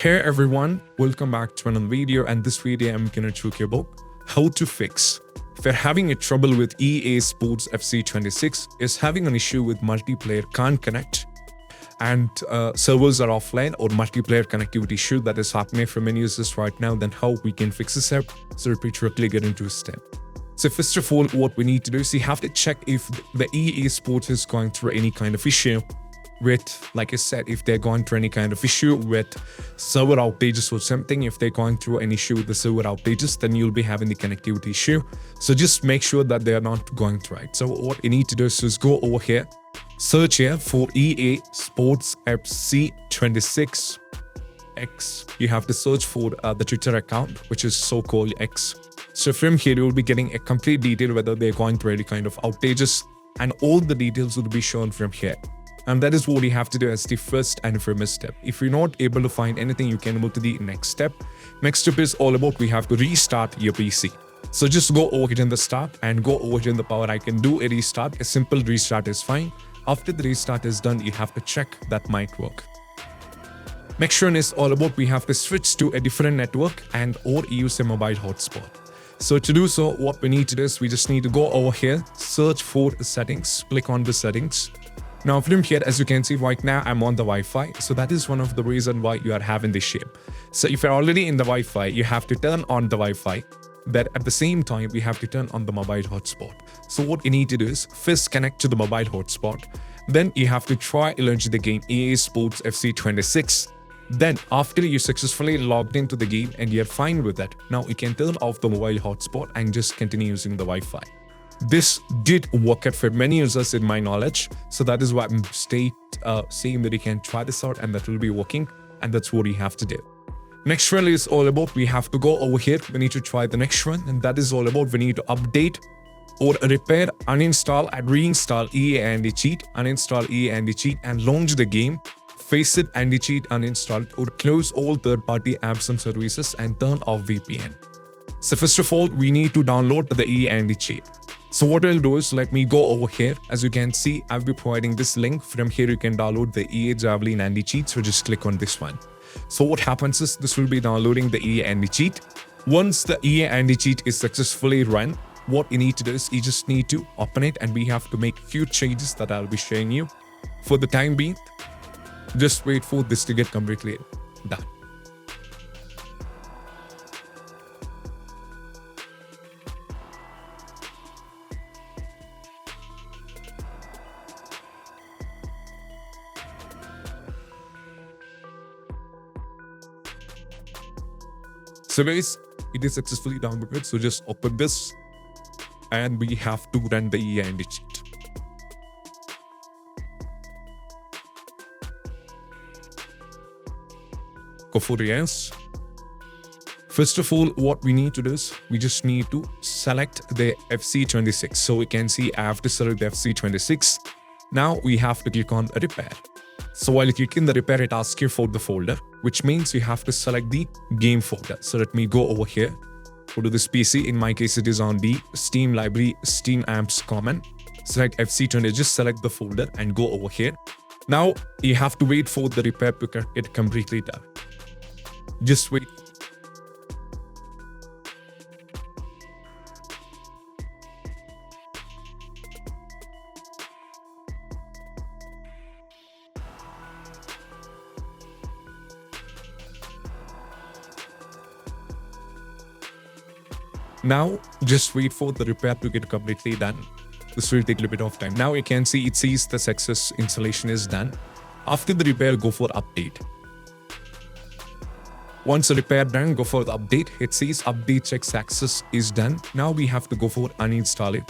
Hey everyone, welcome back to another video, and this video I'm gonna talk about how to fix. If you're having a trouble with EA Sports FC 26, is having an issue with multiplayer can't connect and servers are offline or multiplayer connectivity issue that is happening for many users right now, then how we can fix this up. So let me directly get into a step. So first of all, what we need to do is you have to check if the EA Sports is going through any kind of issue with, like I said, if they're going through any kind of issue with server outages or something. If they're going through an issue with the server outages, then you'll be having the connectivity issue. So just make sure that they're not going through it. So what you need to do is just go over here, search here for EA Sports FC 26 X. You have to search for the Twitter account, which is so-called X. So from here, you'll be getting a complete detail whether they're going through any kind of outages, and all the details will be shown from here. And that is what you have to do as the first and foremost step. If you're not able to find anything, you can move to the next step. Next step is all about we have to restart your PC. So just go over here in the start and go over here in the power icon, do a restart. A simple restart is fine. After the restart is done, you have to check that might work. Next one is all about we have to switch to a different network and or use a mobile hotspot. So to do so, what we need to do is we just need to go over here, search for settings, click on the settings. Now from here, as you can see right now, I'm on the Wi-Fi. So that is one of the reasons why you are having this shape. So if you're already in the Wi-Fi, you have to turn on the Wi-Fi. But at the same time, we have to turn on the mobile hotspot. So what you need to do is first connect to the mobile hotspot. Then you have to try launch the game EA Sports FC 26. Then after you successfully logged into the game and you're fine with that, now you can turn off the mobile hotspot and just continue using the Wi-Fi. This did work out for many users in my knowledge, so that is why I'm saying that you can try this out and that will be working, and that's what you have to do. Next one is all about we have to go over here, we need to try the next one, and that is all about we need to update or repair, uninstall and reinstall EA Anticheat, uninstall EA Anticheat and launch the game, faceit Anticheat uninstall or close all third-party apps and services and turn off VPN. So first of all, we need to download the EA Anticheat. So what I'll do is let me go over here. As you can see, I'll be providing this link. From here, you can download the EA Javelin Anticheat. So just click on this one. So what happens is this will be downloading the EA Anticheat. Once the EA Anticheat is successfully run, what you need to do is you just need to open it, and we have to make few changes that I'll be showing you. For the time being, just wait for this to get completely done. So guys, it is successfully downloaded. So just open this and we have to run the EA Anticheat. Go for yes. First of all, what we need to do is we just need to select the FC 26. So we can see I have to select the FC 26. Now we have to click on repair. So while clicking the repair, it asks you for the folder, which means you have to select the game folder. So let me go over here, go to this PC. In my case, it is on the Steam library, Steam apps common. Select FC20, just select the folder and go over here. Now you have to wait for the repair to get completely done. Just wait. Now, just wait for the repair to get completely done. This will take a little bit of time. Now you can see it says the success installation is done. After the repair, go for update. Once the repair done, go for the update. It says update check success is done. Now we have to go for uninstall it.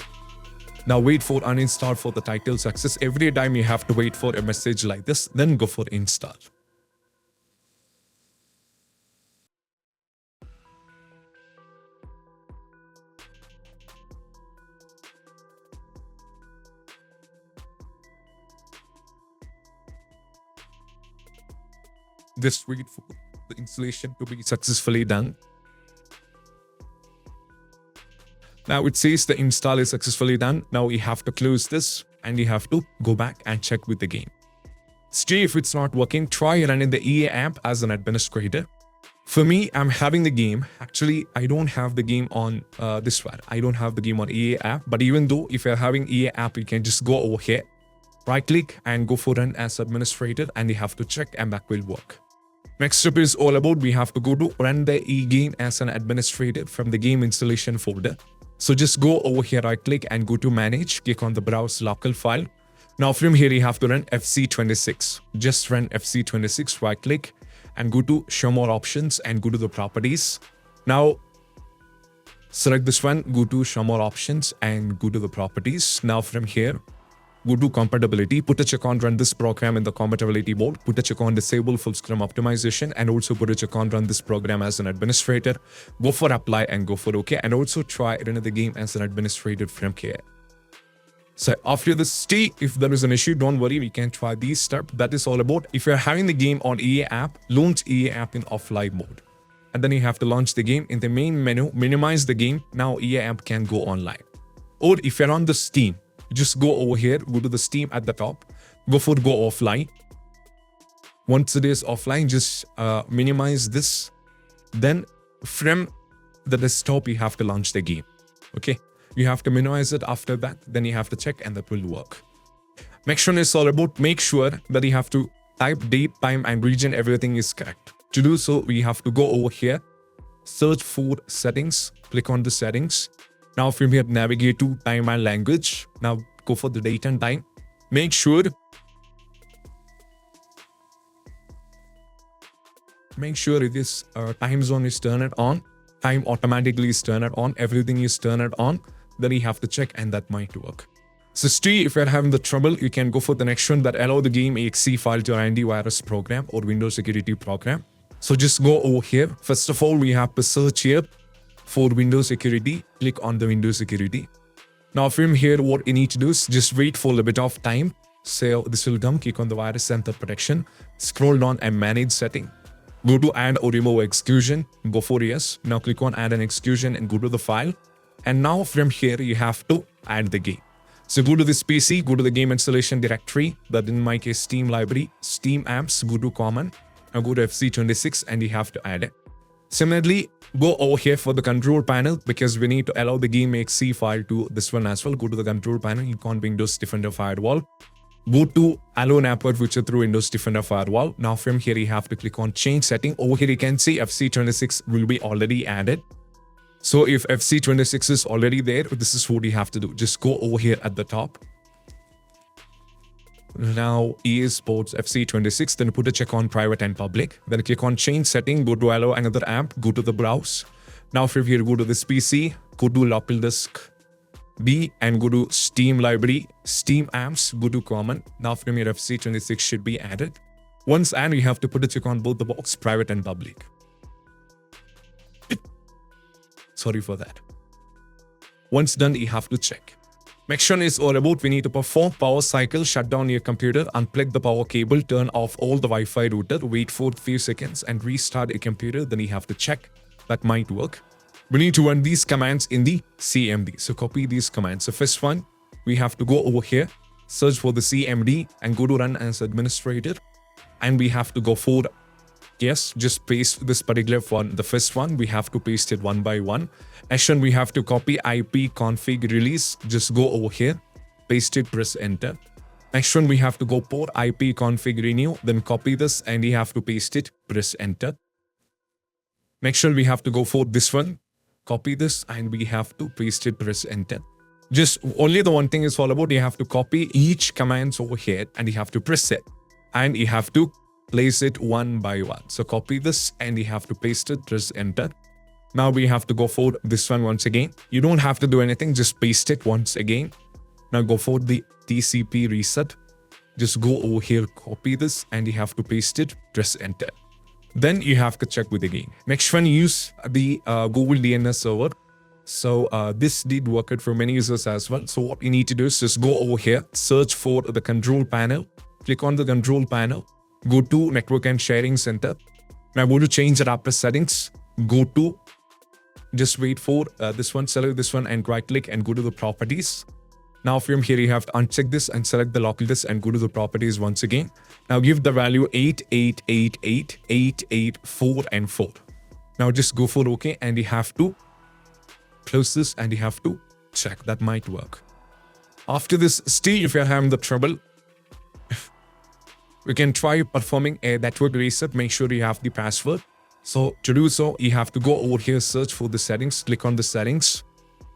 Now wait for uninstall for the title success. Every time you have to wait for a message like this, then go for install. Just wait for the installation to be successfully done. Now it says the install is successfully done. Now you have to close this and you have to go back and check with the game. Stay if it's not working, try running the EA app as an administrator. For me, I'm having the game. Actually, I don't have the game on this one. I don't have the game on EA app. But even though if you're having EA app, you can just go over here, right click and go for run as administrator, and you have to check and that will work. Next step is all about we have to go to run the e-game as an administrator from the game installation folder. So just go over here, right click and go to manage, click on the browse local file. Now from here you have to run FC26. Just run FC26, right click and go to show more options and go to the properties. Now select this one, go to show more options and go to the properties. Now from here, go to compatibility, put a check on run this program in the compatibility mode, put a check on disable full screen optimization, and also put a check on run this program as an administrator. Go for apply and go for OK, and also try run the game as an administrator from here. So after this stay, if there is an issue, don't worry, we can try these steps. That is all about if you're having the game on EA app, launch EA app in offline mode. And then you have to launch the game in the main menu, minimize the game. Now EA app can go online. Or if you're on the Steam, just go over here, go to the Steam at the top, go for go offline. Once it is offline, just minimize this. Then from the desktop, you have to launch the game. Okay. You have to minimize it after that, then you have to check and that will work. Next one is all about make sure that you have to type date, time and region, everything is correct. To do so, we have to go over here, search for settings, click on the settings. Now from here, navigate to time and language. Now go for the date and time. Make sure it is time zone is turned on, time automatically is turned on, everything is turned on. Then you have to check and that might work. So stay, if you're having the trouble, you can go for the next one that allow the game exe file to antivirus program or Windows security program. So just go over here. First of all, we have to search here for Windows security. Click on the Windows security. Now from here, what you need to do is just wait for a bit of time. So this will come, click on the virus center protection, scroll down and manage setting. Go to add or remove exclusion, go for yes. Now click on add an exclusion and go to the file. And now from here, you have to add the game. So go to this PC, go to the game installation directory, that in my case, Steam library, Steam apps, go to common, now go to FC26 and you have to add it. Similarly, go over here for the control panel because we need to allow the game exe file to this one as well. Go to the control panel, click on Windows Defender Firewall. Go to allow network switcher through Windows Defender Firewall. Now from here, you have to click on change setting. Over here, you can see FC26 will be already added. So if FC26 is already there, this is what you have to do. Just go over here at the top. Now EA Sports FC26, then put a check on private and public. Then click on change setting, go to allow another app, go to the browse. Now from here, go to this PC, go to local disk B and go to Steam library, Steam apps, go to common. Now from here, FC26 should be added. Once added, you have to put a check on both the box, private and public. Sorry for that. Once done, you have to check. Next one is all about we need to perform power cycle, shut down your computer, unplug the power cable, turn off all the Wi-Fi router, wait for a few seconds and restart your computer. Then you have to check. That might work. We need to run these commands in the CMD. So copy these commands. So first one, we have to go over here, search for the CMD and go to run as administrator. And we have to go for yes, just paste this particular one. The first one, we have to paste it one by one. Next one, we have to copy IP config release. Just go over here, paste it, press enter. Next one, we have to go port IP config renew, then copy this and you have to paste it, press enter. Next one, we have to go for this one, copy this and we have to paste it, press enter. Just only the one thing is all about you have to copy each commands over here and you have to press it and you have to place it one by one. So copy this and you have to paste it, press enter. Now we have to go for this one once again. You don't have to do anything, just paste it once again. Now go for the TCP reset. Just go over here, copy this and you have to paste it, press enter. Then you have to check with the game. Next one, use the Google DNS server. So this did work out for many users as well. So what you need to do is just go over here, search for the control panel, click on the control panel. Go to network and sharing center. Now go to change adapter settings. Go to, just wait for this one, select this one and right click and go to the properties. Now from here, you have to uncheck this and select the local disk and go to the properties once again. Now give the value 8888, 884 and 4. Now just go for OK and you have to close this and you have to check. That might work. After this, still if you're having the trouble, we can try performing a network reset. Make sure you have the password. So to do so, you have to go over here, search for the settings, click on the settings.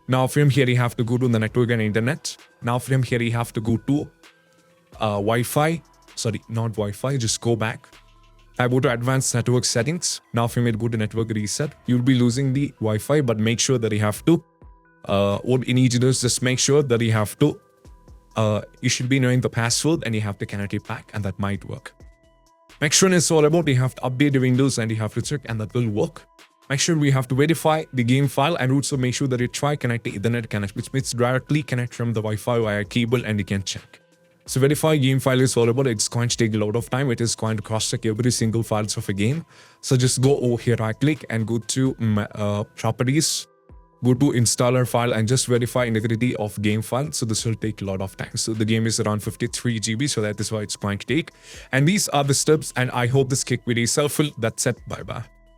Now from here, you have to go to the network and internet. Now from here, you have to go to Wi-Fi. Sorry, not Wi-Fi, just go back. I go to advanced network settings. Now from here, go to network reset. You'll be losing the Wi-Fi, but make sure that you have to, what you need to do is just make sure that you have to, you should be knowing the password and you have to connect it back and that might work. Make sure it's all about you have to update the Windows and you have to check and that will work. Make sure we have to verify the game file and also make sure that you try connect the Ethernet connect, which means directly connect from the Wi-Fi via cable and you can check. So verify game file is all about. It's going to take a lot of time. It is going to cross-check every single files of a game. So just go over here, right click and go to properties. Go to installer file and just verify integrity of game file. So this will take a lot of time. So the game is around 53 GB. So that is why it's going to take. And these are the steps. And I hope this quick video is helpful. That's it. Bye-bye.